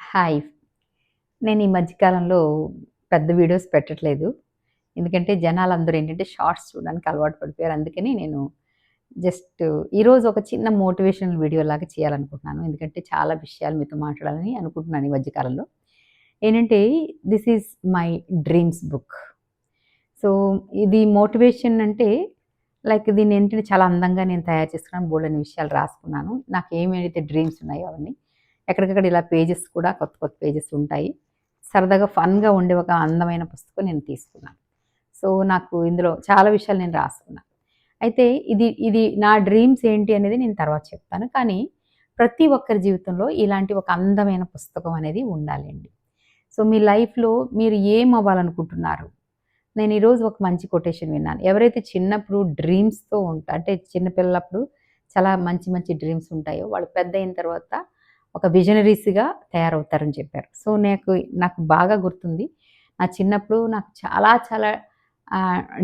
Hi. నేను ఈ మధ్య కాలంలో పెద్ద వీడియోస్ పెట్టట్లేదు. ఎందుకంటే జనాలందరూ ఏంటంటే షార్ట్స్ చూడడానికి అలవాటు పడిపోయారు. అందుకని నేను జస్ట్ ఈరోజు ఒక చిన్న మోటివేషనల్ వీడియోలాగా చేయాలనుకుంటున్నాను. ఎందుకంటే చాలా విషయాలు మీతో మాట్లాడాలని అనుకుంటున్నాను ఈ మధ్య కాలంలో. ఏంటంటే this is my dreams book. So, ఇది మోటివేషన్ అంటే లైక్ దీన్నేంటంటే చాలా అందంగా నేను తయారు చేసుకున్నాను. బోలెడన్ని విషయాలు రాసుకున్నాను. నాకేమైతే డ్రీమ్స్ ఉన్నాయో అవన్నీ. ఎక్కడికక్కడ ఇలా పేజెస్ కూడా కొత్త కొత్త పేజెస్ ఉంటాయి. సరదాగా ఫన్‌గా ఉండే ఒక అందమైన పుస్తకం నేను తీసుకున్నాను. సో, నాకు ఇందులో చాలా విషయాలు నేను రాసుకున్నా. అయితే ఇది ఇది నా డ్రీమ్స్ ఏంటి అనేది నేను తర్వాత చెప్తాను. కానీ ప్రతి ఒక్కరి జీవితంలో ఇలాంటి ఒక అందమైన పుస్తకం అనేది ఉండాలండి. సో, మీ లైఫ్‌లో మీరు ఏం అవ్వాలనుకుంటున్నారు? నేను ఈరోజు ఒక మంచి కొటేషన్ విన్నాను. ఎవరైతే చిన్నప్పుడు డ్రీమ్స్‌తో అంటే చిన్న పిల్లలప్పుడు చాలా మంచి మంచి డ్రీమ్స్ ఉంటాయో, వాళ్ళు పెద్దయిన తర్వాత ఒక విజనరీస్‌గా తయారవుతారని చెప్పారు. సో, నాకు బాగా గుర్తుంది. నా చిన్నప్పుడు నాకు చాలా చాలా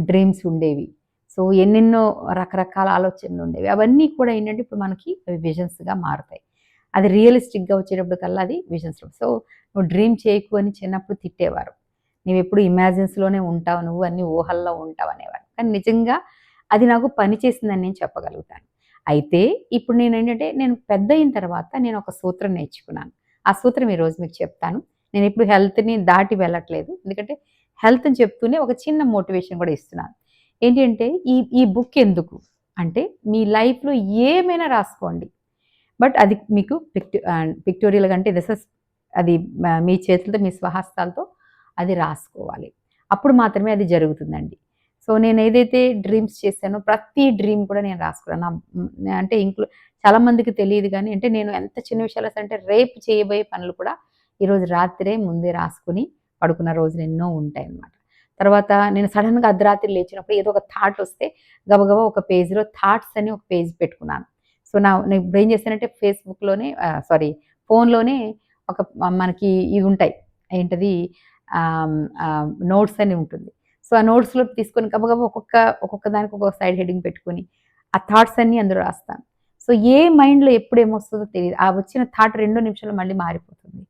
డ్రీమ్స్ ఉండేవి. సో, ఎన్నెన్నో రకరకాల ఆలోచనలుండేవి. అవన్నీ కూడా ఏంటంటే ఇప్పుడు మనకి అవి విజన్స్‌గా మారుతాయి. అది రియలిస్టిక్‌గా వచ్చేటప్పటికల్లా అది విజన్స్. సో, నువ్వు డ్రీమ్ చేయకు అని చిన్నప్పుడు తిట్టేవారు. నువ్వెప్పుడు ఇమాజిన్స్‌లోనే ఉంటావు. నువ్వు అన్ని ఊహల్లో ఉంటావు అనేవారు. కానీ నిజంగా అది నాకు పని చేసిందని నేను చెప్పగలుగుతాను. అయితే ఇప్పుడు నేనేంటంటే నేను పెద్దయిన తర్వాత నేను ఒక సూత్రం నేర్చుకున్నాను. ఆ సూత్రం ఈరోజు మీకు చెప్తాను. నేనెప్పుడు హెల్త్‌ని దాటి వెళ్ళట్లేదు. ఎందుకంటే హెల్త్‌ని చెప్తూనే ఒక చిన్న మోటివేషన్ కూడా ఇస్తున్నాను. ఏంటి అంటే ఈ ఈ బుక్ ఎందుకు? అంటే మీ లైఫ్‌లో ఏమైనా రాసుకోండి. బట్ అది మీకు పిక్టోరియల్‌గా అంటే అది మీ చేతులతో మీ స్వహస్తాలతో అది రాసుకోవాలి. అప్పుడు మాత్రమే అది జరుగుతుందండి. సో, నేనేదైతే డ్రీమ్స్ చేశానో ప్రతి డ్రీమ్ కూడా నేను రాసుకున్నాను. అంటే చాలామందికి తెలీదు గానీ అంటే నేను ఎంత చిన్న విషయాలసంటే రేపు చేయబోయే పనులు కూడా ఈరోజు రాత్రే ముందే రాసుకొని పడుకున్న రోజులు ఎన్నో ఉంటాయన్నమాట. తర్వాత నేను సడెన్‌గా అర్ధరాత్రి లేచినప్పుడు ఏదో ఒక థాట్ వస్తే గబగబా ఒక పేజ్‌లో థాట్స్ అని ఒక పేజ్ పెట్టుకున్నాను. సో, నేను ఇప్పుడేం చేశానంటే ఫేస్‌బుక్‌లోనే ఫోన్‌లోనే ఒక మనకి ఇవి ఉంటాయి. ఏంటది నోట్స్ అని ఉంటుంది. సో, ఆ నోట్స్‌లో తీసుకొని గబగబా ఒక్కొక్క దానికి ఒక్కొక్క సైడ్ హెడ్డింగ్ పెట్టుకొని, ఆ థాట్స్ అన్నీ అందులో రాస్తాను. సో, ఏ మైండ్‌లో ఎప్పుడు ఏమొస్తదో తెలీదు. ఆ వచ్చిన థాట్ 2 నిమిషాల్లో మళ్ళీ మారిపోతుంది.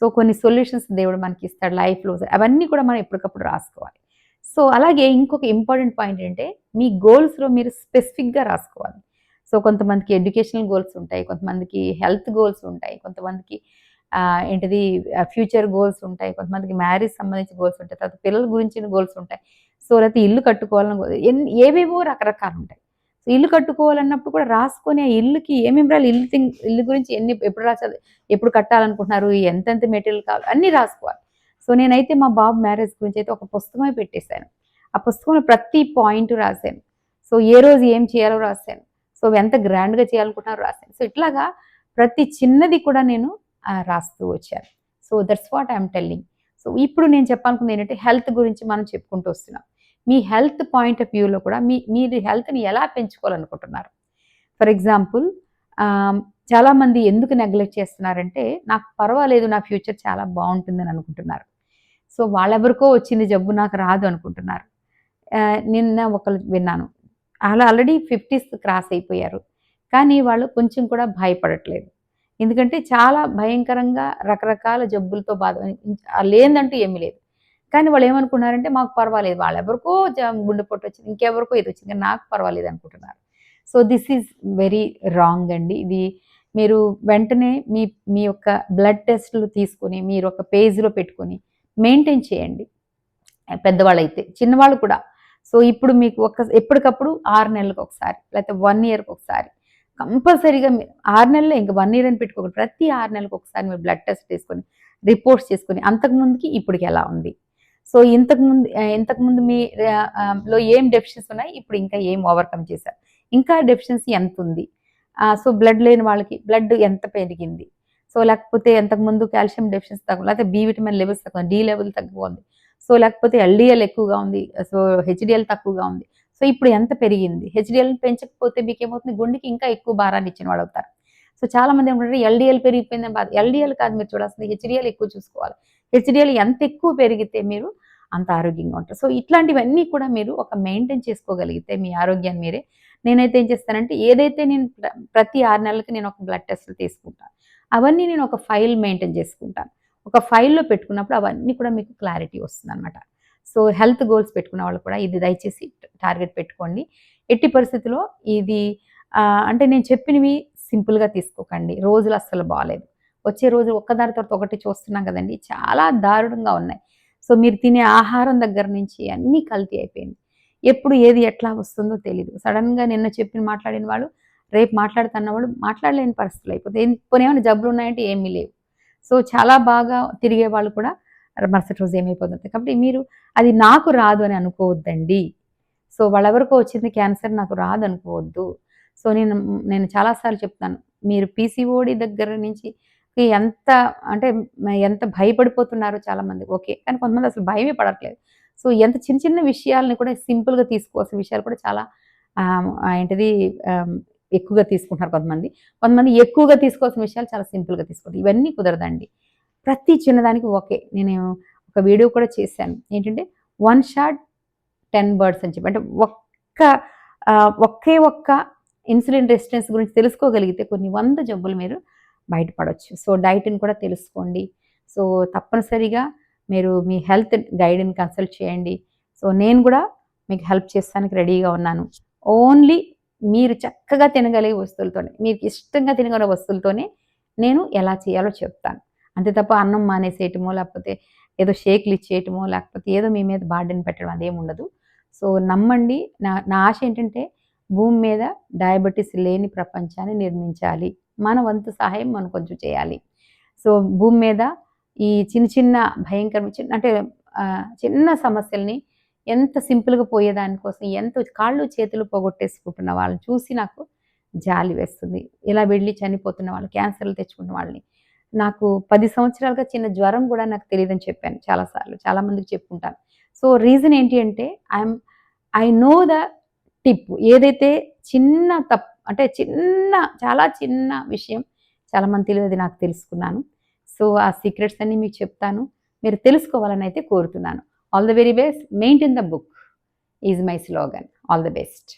సో, కొన్ని సొల్యూషన్స్ దేవుడు మనకిస్తాడు లైఫ్‌లో. అవన్నీ కూడా మనం ఎప్పటికప్పుడు రాసుకోవాలి. సో, అలాగే ఇంకొక ఇంపార్టెంట్ పాయింట్ ఏంటంటే, మీ గోల్స్‌లో మీరు స్పెసిఫిక్‌గా రాసుకోవాలి. సో, కొంతమందికి ఎడ్యుకేషనల్ గోల్స్ ఉంటాయి. కొంతమందికి హెల్త్ గోల్స్ ఉంటాయి. కొంతమందికి ఏంటిది ఫ్యూచర్ గోల్స్ ఉంటాయి. కొంతమందికి మ్యారేజ్ సంబంధించిన గోల్స్ ఉంటాయి. తర్వాత పిల్లల గురించిన గోల్స్ ఉంటాయి. సో, లేకపోతే ఇల్లు కట్టుకోవాలని ఏవేవో రకరకాలుంటాయి. సో, ఇల్లు కట్టుకోవాలన్నప్పుడు కూడా రాసుకొని ఆ ఇల్లుకి ఏమేమి రాయాలి, ఇల్లు గురించి ఎప్పుడు రాసాలి, ఎప్పుడు కట్టాలనుకుంటున్నారు, ఎంతెంత మెటీరియల్ కావాలి అన్నీ రాసుకోవాలి. సో, నేనైతే మా బాబు మ్యారేజ్ గురించి అయితే ఒక పుస్తకమే పెట్టేశాను. ఆ పుస్తకంలో ప్రతి పాయింట్ రాశాను. సో, ఏ రోజు ఏం చేయాలో రాశాను. సో, ఎంత గ్రాండ్‌గా చేయాలనుకుంటున్నారో రాశాను. సో, ఇట్లాగా ప్రతి చిన్నది కూడా నేను రాస్తూ వచ్చాను. So, that's what I am telling. So, ఇప్పుడు నేను చెప్పాలనుకుంది ఏంటంటే హెల్త్ గురించి మనం చెప్పుకుంటూ వస్తున్నాం. మీ హెల్త్ పాయింట్ ఆఫ్ వ్యూలో కూడా మీరు హెల్త్‌ని ఎలా పెంచుకోవాలనుకుంటున్నారు? ఫర్ ఎగ్జాంపుల్ ఆహ్, చాలామంది ఎందుకు నెగ్లెక్ట్ చేస్తున్నారంటే, నాకు పర్వాలేదు నా ఫ్యూచర్ చాలా బావుంటుందని అనుకుంటున్నారు. సో, వాళ్ళెవరికో వచ్చింది జబ్బు నాకు రాదు అనుకుంటున్నారు. నిన్న ఒకళ్ళు విన్నాను. ఆల్రెడీ 50స్ క్రాస్ అయిపోయారు. కానీ వాళ్ళు కొంచెం కూడా భయపడట్లేదు. ఎందుకంటే చాలా భయంకరంగా రకరకాల జబ్బులతో లేనిదంటూ ఏమీ లేదు. కానీ వాళ్ళేమనుకున్నారంటే మాకు పర్వాలేదు. వాళ్ళెవరికో గుండెపోటొచ్చింది. ఇంకెవరికో ఇదొచ్చింది. కానీ నాకు పర్వాలేదు అనుకుంటున్నారు. So, this is very wrong అండి. ఇది మీరు వెంటనే మీ మీ యొక్క బ్లడ్ టెస్ట్‌లు తీసుకొని మీరొక పేజ్‌లో పెట్టుకొని మెయింటైన్ చేయండి. పెద్దవాళ్ళైతే. చిన్నవాళ్ళు కూడా. సో, ఇప్పుడు మీకు ఎప్పటికప్పుడు 6 నెలలకొకసారి లేకపోతే 1 ఇయర్‌కొకసారి కంపల్సరీగా 6 నెలలే ఇంక 1 ఇయర్ అని పెట్టుకోకండి. ప్రతి 6 నెలలకొకసారి మీరు బ్లడ్ టెస్ట్ చేసుకొని, రిపోర్ట్స్ చేసుకొని అంతకుముందుకి ఇప్పటికి ఎలా ఉంది? సో, ఇంతకుముందు మీ లో ఏం డెఫిషియన్సీ ఉన్నాయి? ఇప్పుడు ఇంకా ఏం ఓవర్‌కమ్ చేశారు? ఇంకా డెఫిషియన్సీ ఎంతుంది? సో, బ్లడ్ లేని వాళ్ళకి బ్లడ్ ఎంత పెరిగింది? సో, లేకపోతే అంతకుముందు కాల్షియం డెఫిషియన్సీ తక్కువ లేకపోతే బి విటమిన్ లెవెల్స్ తక్కువ, డి లెవెల్ తక్కువ ఉంది. సో, లేకపోతే ఎల్‌డీఎల్ ఎక్కువగా ఉంది. సో, హెచ్‌డీఎల్ తక్కువగా ఉంది. సో, ఇప్పుడు ఎంత పెరిగింది? హెచ్‌డీఎల్ పెంచకపోతే మీకేమవుతుంది? గుండెకి ఇంకా ఎక్కువ భారాన్ని ఇచ్చిన వాళ్ళవుతారు. సో, చాలామంది ఏమనుకుంటారు ఎల్‌డీఎల్ పెరిగిపోయిందని బాధ. ఎల్‌డీఎల్ కాదు మీరు చూడాల్సింది హెచ్‌డీఎల్ ఎక్కువ చూసుకోవాలి. హెచ్‌డీఎల్ ఎంత ఎక్కువ పెరిగితే మీరు అంత ఆరోగ్యంగా ఉంటారు. సో, ఇట్లాంటివన్నీ కూడా మీరు ఒక మెయింటైన్ చేసుకోగలిగితే మీ ఆరోగ్యాన్ని మీరే నేనైతే ఏం చేస్తానంటే ఏదైతే నేను ప్రతి 6 నెలలకి నేను ఒక బ్లడ్ టెస్ట్‌లు తీసుకుంటాను. అవన్నీ నేను ఒక ఫైల్ మెయింటైన్ చేసుకుంటాను. ఒక ఫైల్‌లో పెట్టుకున్నప్పుడు అవన్నీ కూడా మీకు క్లారిటీ వస్తుందనమాట. సో, హెల్త్ గోల్స్ పెట్టుకున్న వాళ్ళు కూడా ఇది దయచేసి టార్గెట్ పెట్టుకోండి. ఎట్టి పరిస్థితిలో ఇది అంటే నేను చెప్పినవి సింపుల్‌గా తీసుకోకండి. రోజులు అస్సలు బాలేదు. వచ్చే రోజు ఒక్కదాని తర్వాత ఒకటి చూస్తున్నాం కదండీ! చాలా దారుణంగా ఉన్నాయి. సో, మీరు తినే ఆహారం దగ్గర నుంచి అన్నీ కల్తీ అయిపోయింది. ఎప్పుడు ఏది ఎట్లా వస్తుందో తెలీదు. సడెన్‌గా నిన్న మాట్లాడిన వాళ్ళు రేపు మాట్లాడతన్న వాళ్ళు మాట్లాడలేని పరిస్థితులు అయిపోతాయి. పోనీ ఏమైనా జబ్బులున్నాయంటే ఏమీ లేవు. సో, చాలా బాగా తిరిగే వాళ్ళు కూడా మరుసటి రోజు ఏమైపోతుంది. కాబట్టి మీరు అది నాకు రాదు అని అనుకోవద్దండి. సో, వాళ్ళెవరికో వచ్చింది క్యాన్సర్ నాకు రాదనుకోవద్దు. సో, నేను చాలా సార్లు చెప్తాను. మీరు పీసీఓడీ దగ్గర నుంచి ఎంత అంటే ఎంత భయపడిపోతున్నారో చాలామంది ఓకే. కానీ కొంతమంది అసలు భయమే పడట్లేదు. సో, ఎంత చిన్న చిన్న విషయాల్ని కూడా సింపుల్‌గా తీసుకోవాల్సిన విషయాలు కూడా చాలా ఏంటిది ఎక్కువగా తీసుకుంటున్నారు కొంతమంది. కొంతమంది ఎక్కువగా తీసుకోవాల్సిన విషయాలు చాలా సింపుల్‌గా తీసుకుంటారు. ఇవన్నీ కుదరదండి. ప్రతి చిన్నదానికి ఓకే. నేను ఒక వీడియో కూడా చేశాను. ఏంటంటే, వన్ షాట్ 10 బర్డ్స్ అని చెప్పి. అంటే ఒకే ఒక్క ఇన్సులిన్ రెసిస్టెన్స్ గురించి తెలుసుకోగలిగితే కొన్ని 100 జబ్బులు మీరు బయటపడొచ్చు. సో, డైట్‌ని కూడా తెలుసుకోండి. సో, తప్పనిసరిగా మీరు మీ హెల్త్ గైడ్‌ని కన్సల్ట్ చేయండి. సో, నేను గూడా మీకు హెల్ప్ చేస్తానికి రెడీగా ఉన్నాను. ఓన్లీ మీరు చక్కగా తినగలిగే వస్తువులతోనే, మీకు ఇష్టంగా తినగలిగే వస్తువులతోనే నేను ఎలా చేయాలో చెప్తాను. అంతే తప్ప అన్నం మానేసేయటమో, లేకపోతే ఏదో షేకులు ఇచ్చేయటమో, లేకపోతే ఏదో మీ మీద బర్డెన్ పెట్టడం అదేముండదు. సో, నమ్మండి. నా నా ఆశ ఏంటంటే భూమి మీద డయాబెటిస్ లేని ప్రపంచాన్ని నిర్మించాలి. మన వంతు సహాయం మనం కొంచెం చేయాలి. సో, భూమి మీద ఈ చిన్న చిన్న భయంకరమైన అంటే చిన్న సమస్యల్ని ఎంత సింపుల్‌గా పోయేదాని కోసం ఎంత కాళ్ళు చేతులు పోగొట్టేసుకుంటున్న వాళ్ళని చూసి నాకు జాలి వేస్తుంది. ఇలా వెళ్ళి చనిపోతున్న వాళ్ళు, క్యాన్సర్‌లు తెచ్చుకున్న వాళ్ళని. నాకు 10 సంవత్సరాలుగా చిన్న జ్వరం గూడా నాకు తెలీదని చెప్పాను చాలా సార్లు. చాలా మందికి చెప్పుంటాను. సో, రీజన్ ఏంటి అంటే ఐ నో ద టిప్. ఏదైతే చిన్న అంటే చాలా చిన్న విషయం చాలామంది తెలియదు, అది నాకు తెలుసుకున్నాను. సో, ఆ సీక్రెట్స్ అన్నీ మీకు చెప్తాను. మీరు తెలుసుకోవాలని అయితే కోరుతున్నాను. All the very best. Maintain the book is my slogan. All the best.